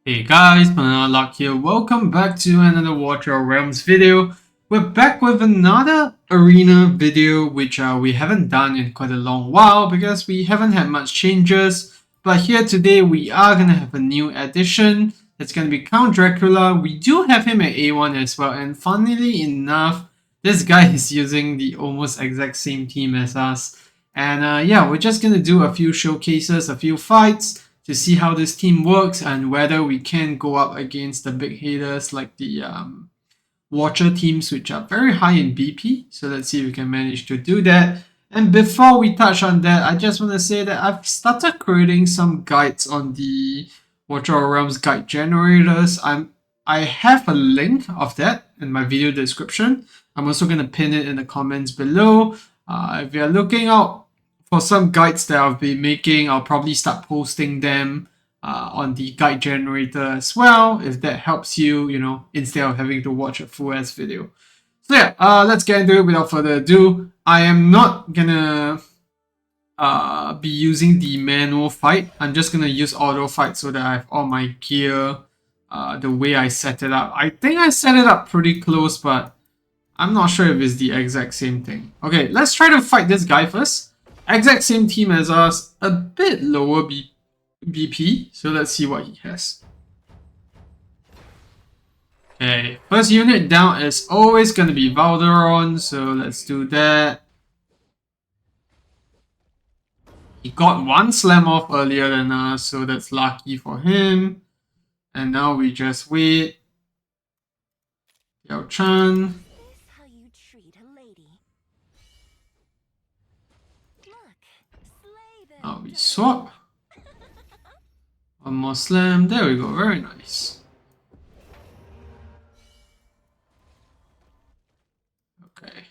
Hey guys, Banana Luck here. Welcome back to another A4 Realms video. We're back with another arena video which we haven't done in quite a long while because we haven't had much changes. But here today we are going to have a new addition. It's going to be Count Dracula. We do have him at A1 as well, and funnily enough, this guy is using the almost exact same team as us. And yeah, we're just going to do a few showcases, a few fights, to see how this team works and whether we can go up against the big hitters like the Watcher teams, which are very high in BP. So let's see if we can manage to do that. And before we touch on that, I just want to say that I've started creating some guides on the Watcher Realms guide generators. I have a link of that in my video description. I'm also going to pin it in the comments below. If you're looking out for some guides that I'll be making, I'll probably start posting them on the guide generator as well, if that helps you, instead of having to watch a full-ass video. So yeah, let's get into it without further ado. I am not gonna be using the manual fight. I'm just gonna use auto fight so that I have all my gear the way I set it up. I think I set it up pretty close, but I'm not sure if it's the exact same thing. Okay, let's try to fight this guy first. Exact same team as us, a bit lower BP, so let's see what he has. Okay, first unit down is always going to be Valderon, so let's do that. He got one slam off earlier than us, so that's lucky for him. And now we just wait. Yao Chan. Now we swap. One more slam. There we go. Very nice. Okay.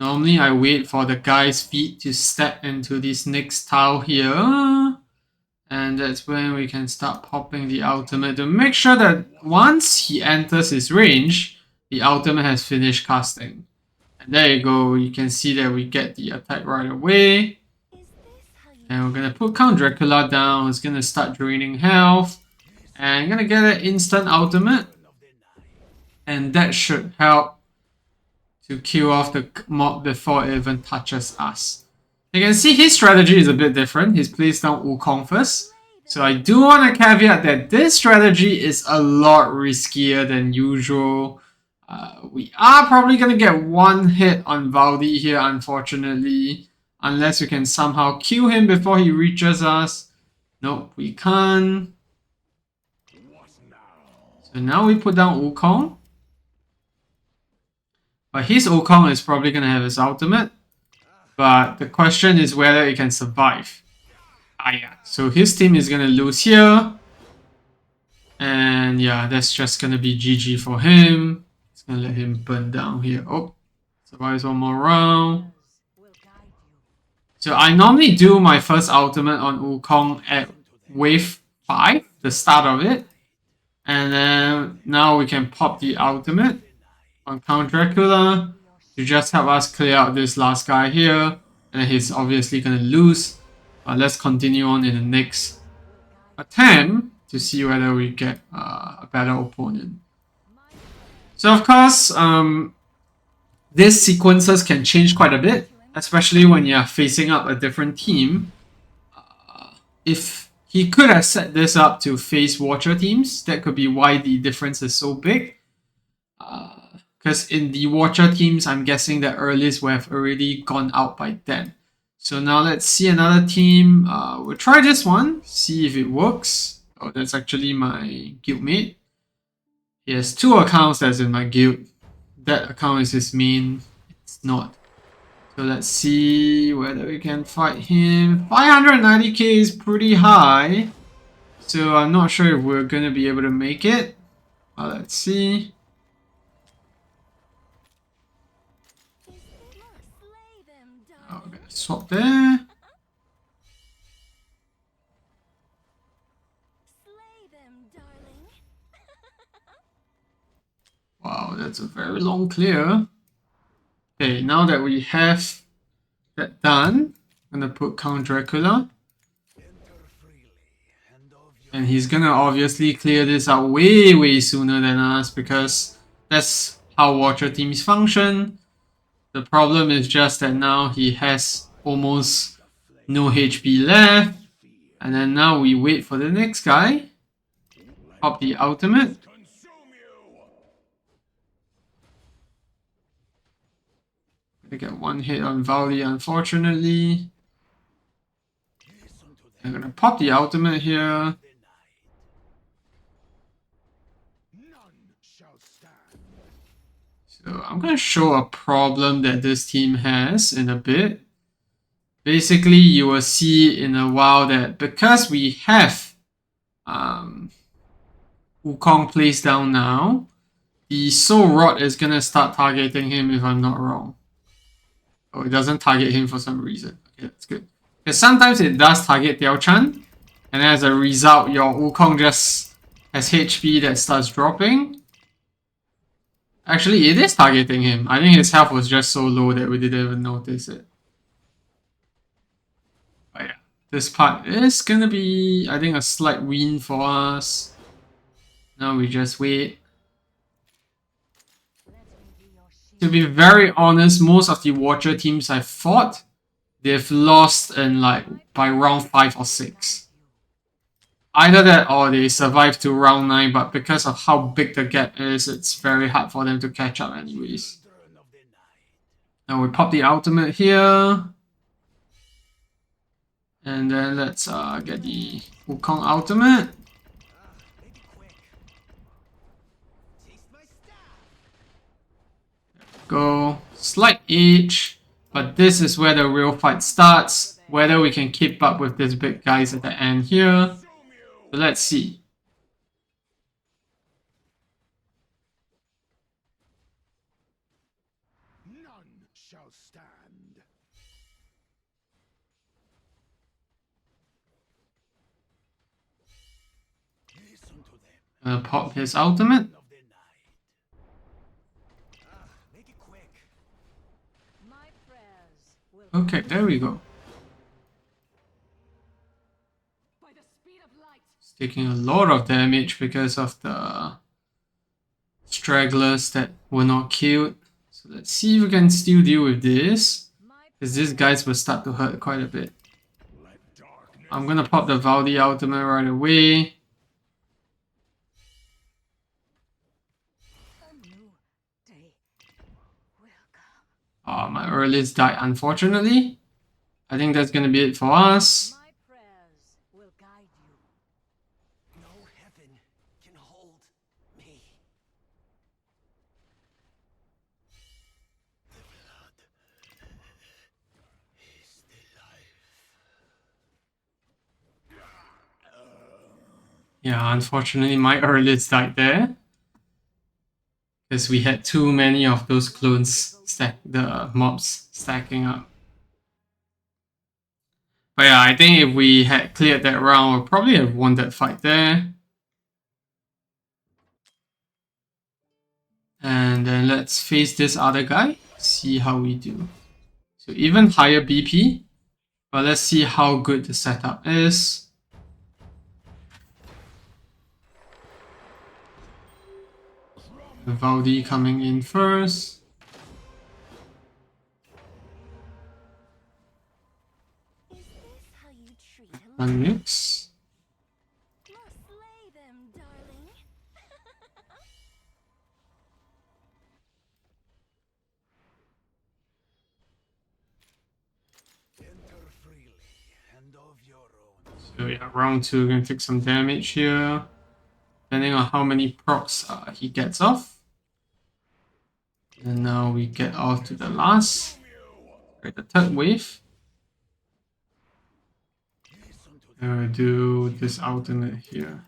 Normally I wait for the guy's feet to step into this next tile here. And that's when we can start popping the ultimate to make sure that once he enters his range, the ultimate has finished casting. And there you go, you can see that we get the attack right away. And we're gonna put Count Dracula down, it's gonna start draining health. And I'm gonna get an instant ultimate. And that should help to kill off the mob before it even touches us. You can see his strategy is a bit different. He's placed down Wukong first. So I do want to caveat that this strategy is a lot riskier than usual. We are probably going to get one hit on Valdi here, unfortunately. Unless we can somehow kill him before he reaches us. Nope, we can't. So now we put down Wukong. But his Wukong is probably going to have his ultimate. But the question is whether it can survive. Yeah. So his team is going to lose here. And yeah, that's just going to be GG for him. It's going to let him burn down here. Oh, survives one more round. So I normally do my first ultimate on Wukong at wave 5, the start of it. And then now we can pop the ultimate on Count Dracula to just help us clear out this last guy here. And he's obviously going to lose. Let's continue on in the next attempt to see whether we get a better opponent. So of course, these sequences can change quite a bit, especially when you're facing up a different team. If he could have set this up to face Watcher teams, that could be why the difference is so big. Because in the Watcher teams, I'm guessing the earliest will have already gone out by then. So now let's see another team. We'll try this one, see if it works. Oh, that's actually my guildmate. He has 2 accounts that's in my guild. That account is his main. It's not. So let's see whether we can fight him. 590k is pretty high. So I'm not sure if we're going to be able to make it. Let's see. Oh, we're going to swap there. Wow, that's a very long clear. Okay, now that we have that done, I'm gonna put Count Dracula. And he's gonna obviously clear this out way sooner than us because that's how Watcher teams function. The problem is just that now he has almost no HP left. And then now we wait for the next guy. Pop the ultimate. I get one hit on Valdi, unfortunately. I'm gonna pop the ultimate here. So I'm gonna show a problem that this team has in a bit. Basically, you will see in a while that because we have Wukong placed down now, the Soul Rod is gonna start targeting him if I'm not wrong. Oh, it doesn't target him for some reason. Okay, that's good. Because sometimes it does target Diao Chan, and as a result, your Wukong just has HP that starts dropping. Actually, it is targeting him. I think his health was just so low that we didn't even notice it. But yeah, this part is gonna be, I think, a slight win for us. Now we just wait. To be very honest, most of the Watcher teams I've fought, they've lost in like by round 5 or 6. Either that or they survive to round 9, but because of how big the gap is, it's very hard for them to catch up anyways. Now we pop the ultimate here. And then let's get the Wukong ultimate. Go. Slight edge, but this is where the real fight starts. Whether we can keep up with these big guys at the end here. So let's see. None shall stand. Listen to them. Pop his ultimate. Okay, there we go. It's taking a lot of damage because of the stragglers that were not killed. So let's see if we can still deal with this. Because these guys will start to hurt quite a bit. I'm gonna pop the Valdi ultimate right away. Oh, my earliest died, unfortunately. I think that's gonna be it for us. My prayers will guide you. No heaven can hold me. The blood is the life. Yeah, unfortunately, my earliest died there. Because we had too many of those clones the mobs stacking up. But yeah, I think if we had cleared that round, we'll probably have won that fight there. And then let's face this other guy, see how we do. So even higher BP, but let's see how good the setup is. Valdi coming in first. Is this how you treat him? And mix. Must slay them, darling. Enter freely and of your own. So yeah, round 2, we're gonna take some damage here. Depending on how many procs he gets off. And now we get off to the last. Right, the third wave. And we'll do this ultimate here.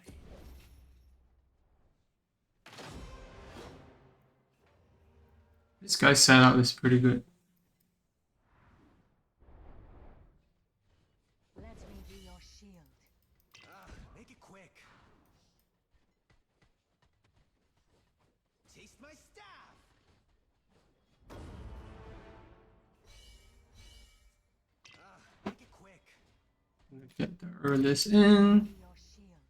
This guy's setup is pretty good. Let me be your shield. Make it quick. Taste my staff. Make it quick. Get the earliest in. Be your shield.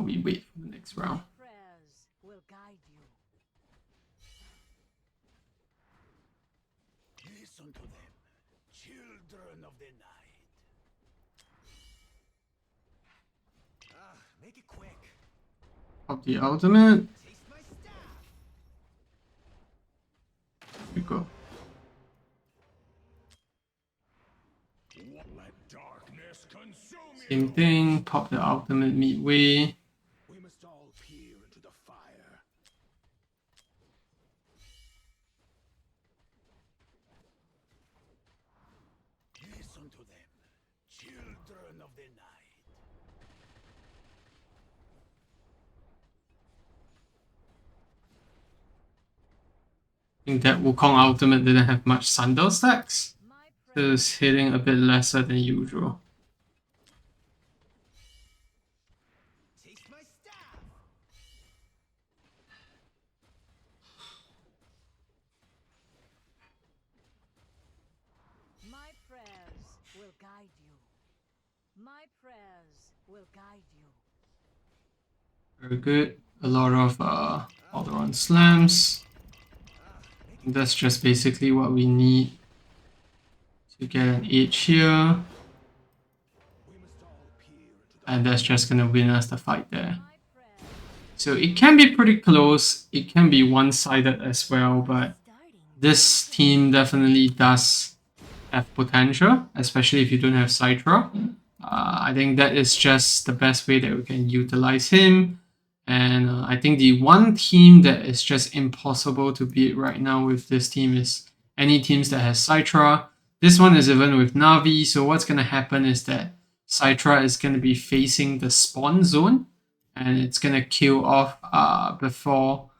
while we wait for the next round. Prayers will guide you. Listen to them, children of the night. Make it quick. Pop the ultimate. Taste my staff. There we go. Let darkness consume you. Same thing. Pop the ultimate midway. We must all peer into the fire. Listen to them, children of the night. I think that Wukong ultimate didn't have much Sundal stacks. My So it's hitting a bit lesser than usual. Taste my staff. My prayers will guide you. My prayers will guide you. Very good. A lot of Valderon slams. That's just basically what we need to get an edge here. We must all peer into the And that's just gonna win us the fight there. My prayers So it can be pretty close. It can be one-sided as well, but starting. this team definitely does have potential, especially if you don't have Citra. I think that is just the best way that we can utilize him. And I think the one team that is just impossible to beat right now with this team is any teams that has Citra. This one is even with Navi, so what's going to happen is that Citra is going to be facing the spawn zone, and it's going to kill off before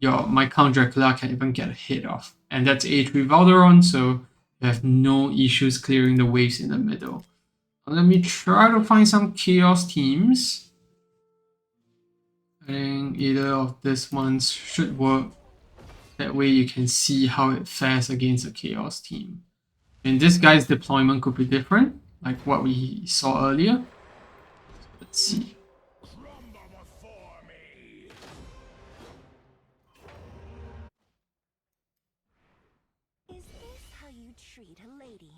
my Count Dracula can even get a hit off. And that's A3 Valderon, so you have no issues clearing the waves in the middle. Let me try to find some Chaos teams. I think either of these ones should work. That way you can see how it fares against a Chaos team. And this guy's deployment could be different, like what we saw earlier. Let's see. crumble before me. Is this how you treat a lady?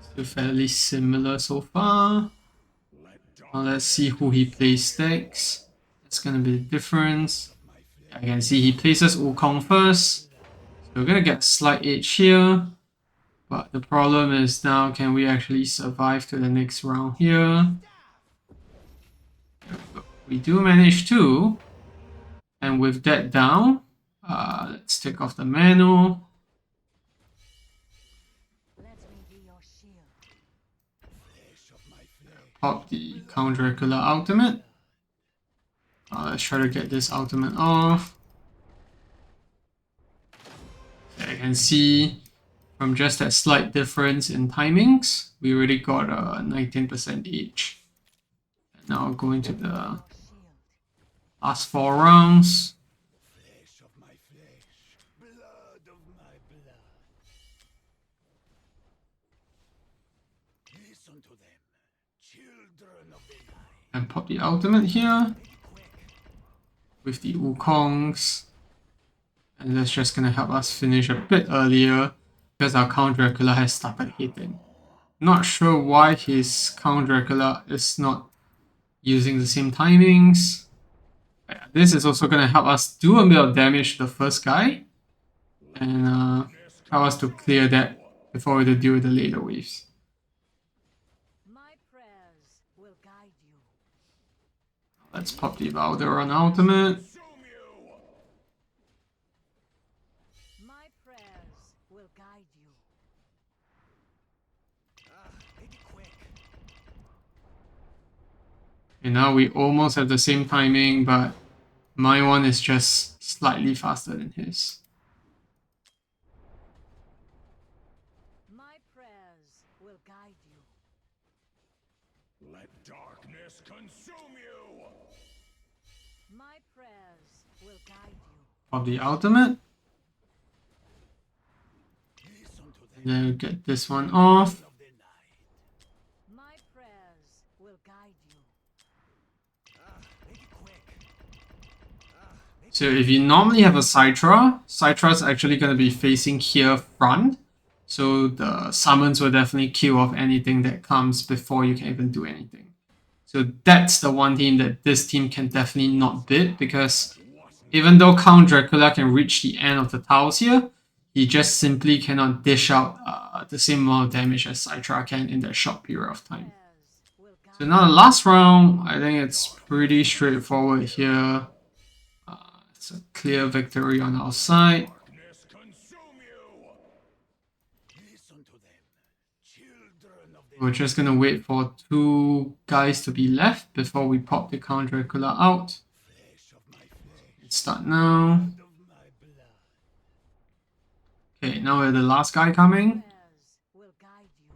Still fairly similar so far. Now let's see who he plays stacks. That's gonna be the difference. I can see he places Wukong first. So we're gonna get a slight edge here. But the problem is now, can we actually survive to the next round here? There we go. We do manage to. And with that down, let's take off the manual. Let me be your shield. Flesh of my flesh. Pop the Count Dracula ultimate. Let's try to get this ultimate off. I can see from just that slight difference in timings, we already got a 19% each. And now going to the Your shield. last 4 rounds. Flesh of my flesh. Blood of my blood. Listen to them, children of the night. And pop the ultimate here Make it quick. with the Wukongs. And that's just gonna help us finish a bit earlier because our Count Dracula has started hitting. Not sure why his Count Dracula is not using the same timings. But yeah, this is also gonna help us do a bit of damage to the first guy. And help us to clear that before we deal with the later waves. My prayers will guide you. Let's pop the Valderon ultimate. Consume you. My prayers will guide you. Make it quick. And now we almost have the same timing, but my one is just slightly faster than his. My prayers will guide you. Let darkness consume you. My prayers will guide you. Pop the ultimate. Listen to them And then get this one off. of the night. My prayers will guide you. Make it quick. So if you normally have a Citra, Citra is actually going to be facing here front. So the summons will definitely kill off anything that comes before you can even do anything. So that's the one team that this team can definitely not beat, because even though Count Dracula can reach the end of the tiles here, he just simply cannot dish out the same amount of damage as Citra can in that short period of time. Prayers will guide So now the last round, I think it's pretty straightforward here. It's a clear victory on our side. Darkness consume you. Listen to them, children of the We're just gonna wait for 2 guys to be left before we pop the Count Dracula out. flesh of my flesh, Let's start now. of my blood. Okay, now we're the last guy coming. prayers will guide you.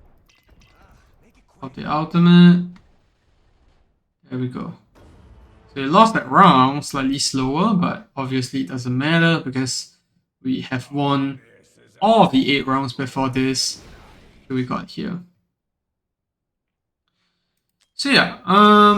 Make it quick. Pop the ultimate. There we go. So we lost that round, slightly slower, but obviously it doesn't matter because we have won all of the 8 rounds before this that we got here. So yeah,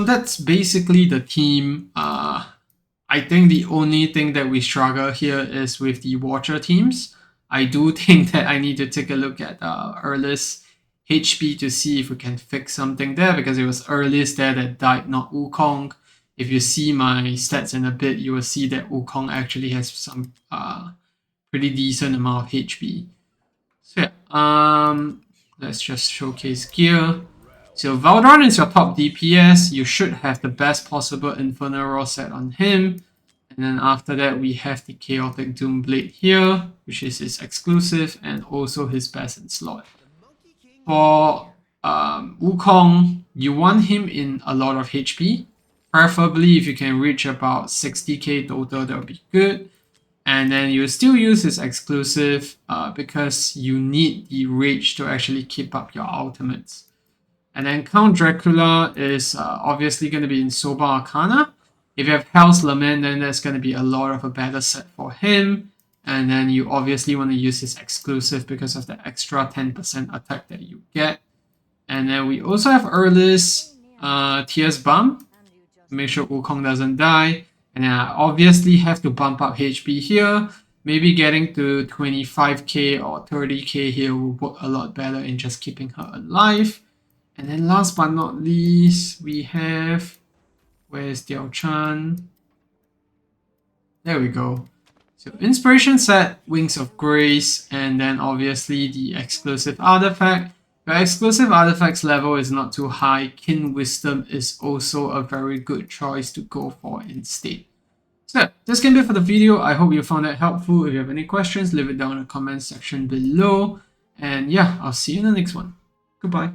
that's basically the team. I think the only thing that we struggle here is with the Watcher teams. I do think that I need to take a look at Erlis HP to see if we can fix something there, because it was Erlis there that died, not Wukong. If you see my stats in a bit, you will see that Wukong actually has some pretty decent amount of HP. So yeah, let's just showcase gear. So Valderon is your top DPS. You should have the best possible Infernal Roar set on him. And then after that, we have the Chaotic Doom Blade here, which is his exclusive and also his best in slot. For Wukong, you want him in a lot of HP. Preferably if you can reach about 60k total, that would be good. And then you still use his exclusive because you need the rage to actually keep up your ultimates. And then Count Dracula is obviously going to be in Soba Arcana. If you have Hell's Lament, then there's going to be a lot of a better set for him. And then you obviously want to use his exclusive because of the extra 10% attack that you get. And then we also have Erlis Tears Bump. And you just Make sure Wukong doesn't die. And then I obviously have to bump up HP here. Maybe getting to 25k or 30k here will work a lot better in just keeping her alive. And then last but not least, we have... Where's Diao Chan? There we go. So Inspiration set, Wings of Grace, and then obviously the exclusive artifact. Your exclusive artifacts level is not too high. Kin Wisdom is also a very good choice to go for instead. So this can be it for the video. I hope you found that helpful. If you have any questions, leave it down in the comment section below. And yeah, I'll see you in the next one. Goodbye.